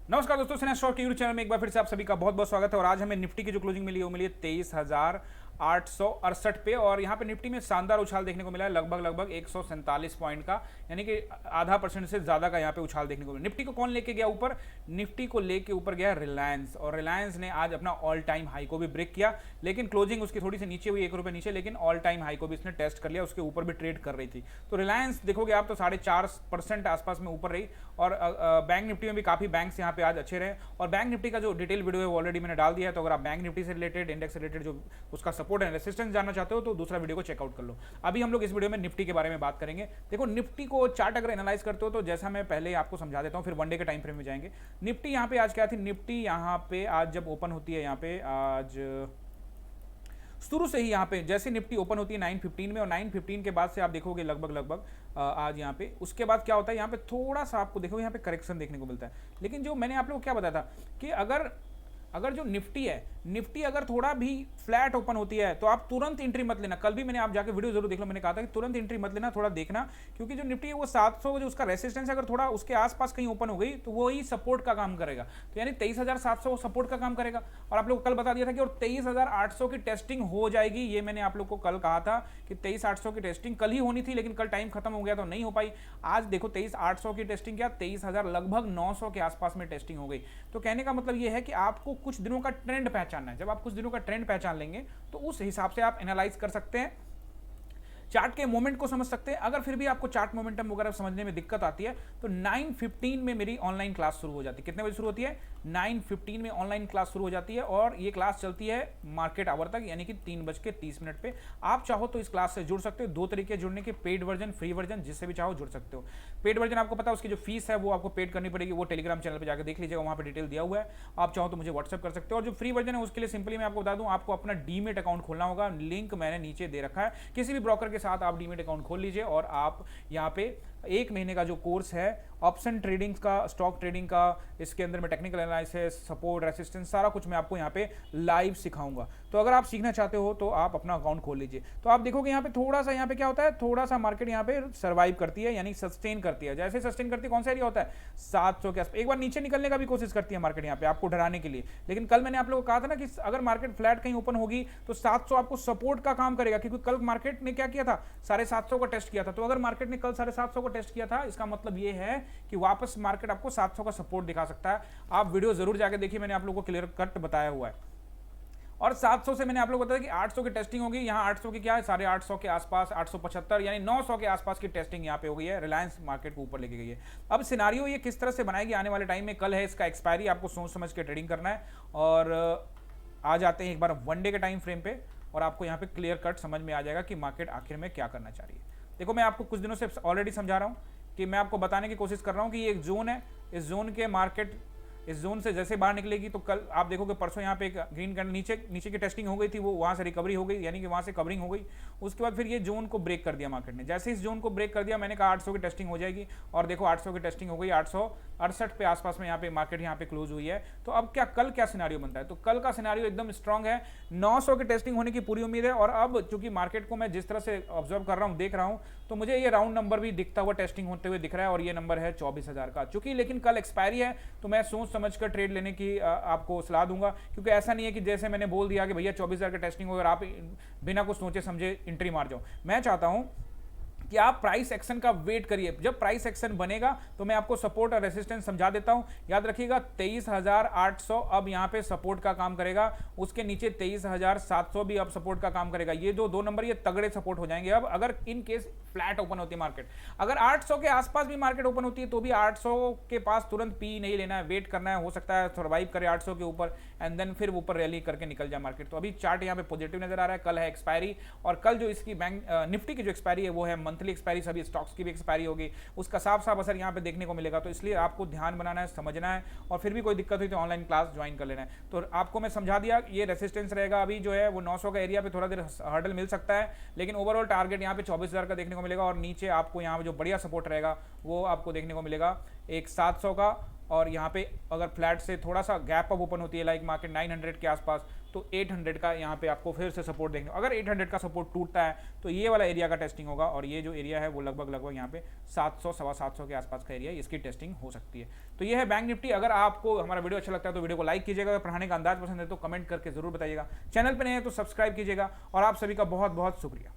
नमस्कार दोस्तों, सिन्हा स्टॉक के यूट्यूब चैनल में एक बार फिर से आप सभी का बहुत बहुत स्वागत है। और आज हमें निफ्टी की जो क्लोजिंग मिली है वो मिली है 23,868 पे। और यहाँ पे निफ्टी में शानदार उछाल देखने को मिला है, लगभग 147 पॉइंट का, यानी कि आधा % से ज़्यादा का यहाँ पे उछाल देखने को मिला। निफ्टी को कौन लेके गया ऊपर? निफ्टी को लेके ऊपर गया रिलायंस, और रिलायंस ने आज अपना ऑल टाइम हाई को भी ब्रेक किया, लेकिन क्लोजिंग उसकी थोड़ी सी नीचे हुई, ₹1 नीचे, लेकिन ऑल टाइम हाई को भी इसने टेस्ट कर लिया, उसके ऊपर भी ट्रेड कर रही थी। तो रिलायंस देखोगे आप तो 4.5% आसपास में ऊपर रही। और बैंक निफ्टी में भी काफ़ी बैंक्स यहाँ पे आज अच्छे रहे। और बैंक निफ्टी का जो डिटेल वीडियो है वो ऑलरेडी मैंने डाल दिया है, तो अगर आप बैंक निफ्टी से रिलेटेड, इंडेक्स से रिलेटेड जो उसका सपोर्ट एंड रेसिस्टेंस जानना चाहते हो तो दूसरा वीडियो को चेकआउट कर लो। अभी हम लोग इस वीडियो में निफ्टी के बारे में बात करेंगे। देखो, निफ्टी को चार्ट अगर एनालाइज करते हो तो जैसा मैं पहले आपको समझा देता हूँ, फिर वनडे के टाइम फ्रेम में जाएंगे। निफ्टी यहाँ पे आज क्या थी? निफ्टी यहाँ पे आज जब ओपन होती है, यहाँ पे आज शुरू से ही यहाँ पे जैसे निफ्टी ओपन होती है 9:15 में, और 9:15 के बाद से आप देखोगे लगभग आज यहाँ पे, उसके बाद क्या होता है, यहाँ पे थोड़ा सा आपको देखोगे यहाँ पे करेक्शन देखने को मिलता है। लेकिन जो मैंने आप लोगों को क्या बताया था कि अगर जो निफ्टी है, निफ्टी अगर थोड़ा भी फ्लैट ओपन होती है तो आप तुरंत एंट्री मत लेना। कल भी मैंने, आप जाके वीडियो जरूर देख लो, मैंने कहा था कि तुरंत एंट्री मत लेना, थोड़ा देखना, क्योंकि जो निफ्टी है वो 700 जो उसका रेसिस्टेंस है, अगर थोड़ा उसके आसपास कहीं ओपन हो गई तो वो ही सपोर्ट का काम करेगा। तो यानी 23,700 सपोर्ट का काम करेगा। और आप लोग को कल बता दिया था कि और 23,800 की टेस्टिंग हो जाएगी, ये मैंने आप लोग को कल कहा था कि 23,800 की टेस्टिंग कल ही होनी थी, लेकिन कल टाइम खत्म हो गया तो नहीं हो पाई। आज देखो 23,800 की टेस्टिंग क्या, 23,000 लगभग 900 के आसपास में टेस्टिंग हो गई। तो कहने का मतलब ये है कि आपको कुछ दिनों का ट्रेंड पहचानना है। जब आप कुछ दिनों का ट्रेंड पहचान लेंगे तो उस हिसाब से आप एनालाइज कर सकते हैं, चार्ट के मोमेंट को समझ सकते हैं। अगर फिर भी आपको चार्ट मोमेंटम वगैरह समझने में दिक्कत आती है तो 9:15 में मेरी ऑनलाइन क्लास शुरू हो जाती है। कितने बजे शुरू होती है? 9:15 में ऑनलाइन क्लास शुरू हो जाती है, और ये क्लास चलती है मार्केट आवर तक, यानी कि 3:30 पे। आप चाहो तो इस क्लास से जुड़ सकते हो। 2 तरीके जुड़ने के, पेड वर्जन, फ्री वर्जन, जिससे भी चाहो जुड़ सकते हो। पेड वर्जन आपको पता है उसकी जो फीस है वो आपको पेड करनी पड़ेगी, वो टेलीग्राम चैनल पर जाकर देख लीजिएगा, वहाँ पर डिटेल दिया हुआ है। आप चाहो तो मुझे व्हाट्सअप कर सकते हो। और जो फ्री वर्जन है उसके लिए सिंपली मैं आपको बता दूँ, आपको अपना डीमेट अकाउंट खोलना होगा। लिंक मैंने नीचे दे रखा है, किसी भी ब्रोकर के साथ आप डीमेट अकाउंट खोल लीजिए, और आप यहाँ पे 1 महीने का जो कोर्स है ऑप्शन ट्रेडिंग का, स्टॉक ट्रेडिंग का, इसके अंदर में टेक्निकल एनालिसिस, सपोर्ट, रेसिस्टेंस, सारा कुछ मैं आपको यहाँ पे लाइव सिखाऊंगा। तो अगर आप सीखना चाहते हो तो आप अपना अकाउंट खोल लीजिए। तो आप देखोगे यहाँ पे थोड़ा सा, यहाँ पे क्या होता है, थोड़ा सा मार्केट यहाँ पे सर्वाइव करती है, यानी सस्टेन करती है। जैसे सस्टेन करती है, कौन सा एरिया होता है? 700 के आसपास। एक बार नीचे निकलने का भी कोशिश करती है मार्केट यहाँ पे आपको डराने के लिए, लेकिन कल मैंने आप लोगों को कहा था ना कि अगर मार्केट फ्लैट कहीं ओपन होगी तो 700 आपको सपोर्ट का काम करेगा, क्योंकि कल मार्केट ने क्या किया था? 750 का टेस्ट किया था। तो अगर मार्केट ने कल 750 का टेस्ट किया था, इसका मतलब ये है कि वापस मार्केट आपको 700 का सपोर्ट दिखा सकता है। आप वीडियो जरूर जाके देखिए, मैंने आप लोगों को क्लियर कट बताया हुआ है। और 700 से मैंने आप लोगों को बताया कि 800 की टेस्टिंग होगी। यहाँ 800 की क्या है, 850 के आसपास, 875 यानी 900 के आसपास की टेस्टिंग यहाँ पे हो गई है। रिलायंस मार्केट को ऊपर लेके गई है। अब सिनारियो ये किस तरह से बनाएगी आने वाले टाइम में, कल है इसका एक्सपायरी, आपको सोच समझ के ट्रेडिंग करना है। और आ जाते हैं एक बार वनडे के टाइम फ्रेम पे, और आपको यहाँ पे क्लियर कट समझ में आ जाएगा कि मार्केट आखिर में क्या करना चाह रही है। देखो, मैं आपको कुछ दिनों से ऑलरेडी समझा रहा हूँ कि मैं आपको बताने की कोशिश कर रहा हूँ कि ये एक जोन है, इस जोन के मार्केट, इस जोन से जैसे बाहर निकलेगी तो कल आप देखोगे, परसों यहाँ पे एक ग्रीन कैंडल नीचे की टेस्टिंग हो गई थी, वो वहाँ से रिकवरी हो गई, यानी कि वहाँ से कवरिंग हो गई। उसके बाद फिर ये जोन को ब्रेक कर दिया मार्केट ने। जैसे इस जोन को ब्रेक कर दिया, मैंने कहा 800 की टेस्टिंग हो जाएगी, और देखो 800 की टेस्टिंग हो गई, 868 पे आसपास में यहाँ पे मार्केट यहाँ पे क्लोज हुई है। तो अब कल क्या सिनारियो बनता है? तो कल का सिनारियो एकदम स्ट्रांग है, 900 की टेस्टिंग होने की पूरी उम्मीद है। और अब चूंकि मार्केट को मैं जिस तरह से ऑब्जर्व कर रहा हूँ, देख रहा हूँ, तो मुझे ये राउंड नंबर भी दिखता हुआ टेस्टिंग होते हुए दिख रहा है, और ये नंबर है 24,000 का। चूंकि लेकिन कल एक्सपायरी है तो मैं सोच समझ कर ट्रेड लेने की आपको सलाह दूंगा, क्योंकि ऐसा नहीं है कि जैसे मैंने बोल दिया कि भैया 24,000 का टेस्टिंग हो और आप बिना कुछ सोचे समझे एंट्री मार जाओ। मैं चाहता हूं कि आप प्राइस एक्शन का वेट करिए। जब प्राइस एक्शन बनेगा तो मैं आपको सपोर्ट और रेसिस्टेंस समझा देता हूं। याद रखिएगा 23,800 अब यहां पे सपोर्ट का काम करेगा, उसके नीचे 23,700 भी अब सपोर्ट का काम करेगा। ये जो 2 नंबर ये तगड़े सपोर्ट हो जाएंगे। अब अगर इन केस फ्लैट ओपन होती है मार्केट, अगर 800 के आसपास भी मार्केट ओपन होती है तो भी 800 के पास तुरंत पी नहीं लेना है, वेट करना है। हो सकता है सर्वाइव करे 800 के ऊपर, एंड देन फिर ऊपर रैली करके निकल जाए मार्केट। तो अभी चार्ट यहाँ पे पॉजिटिव नजर आ रहा है। कल है एक्सपायरी, और कल जो इसकी बैंक निफ्टी की जो एक्सपायरी है वो है मंथली एक्सपायरी, सभी स्टॉक्स की भी एक्सपायरी होगी, उसका साफ साफ असर यहाँ पे देखने को मिलेगा। तो इसलिए आपको ध्यान बनाना है, समझना है, और फिर भी कोई दिक्कत हुई तो ऑनलाइन क्लास ज्वाइन कर लेना है। तो आपको मैं समझा दिया, ये रेसिस्टेंस रहेगा अभी जो है वो 900 का एरिया पे थोड़ा देर हर्डल मिल सकता है, लेकिन ओवरऑल टारगेट यहाँ पे 24,000 का देखने को मिलेगा। और नीचे आपको यहाँ जो बढ़िया सपोर्ट रहेगा वो आपको देखने को मिलेगा एक 700 का, और यहाँ पे अगर फ्लैट से थोड़ा सा गैप अप ओपन होती है लाइक मार्केट 900 के आसपास, तो 800 का यहाँ पे आपको फिर से सपोर्ट देखने, अगर 800 का सपोर्ट टूटता है तो ये वाला एरिया का टेस्टिंग होगा, और ये जो एरिया है वो लगभग यहाँ पे 700 सवा 700 के आसपास का एरिया, इसकी टेस्टिंग हो सकती है। तो ये है बैंक निफ्टी। अगर आपको हमारा वीडियो अच्छा लगता है तो वीडियो को लाइक कीजिएगा, अगर पढ़ाने का अंदाज पसंद है तो कमेंट करके जरूर बताइएगा, चैनल पर नहीं है तो सब्सक्राइब कीजिएगा, और आप सभी का बहुत बहुत शुक्रिया।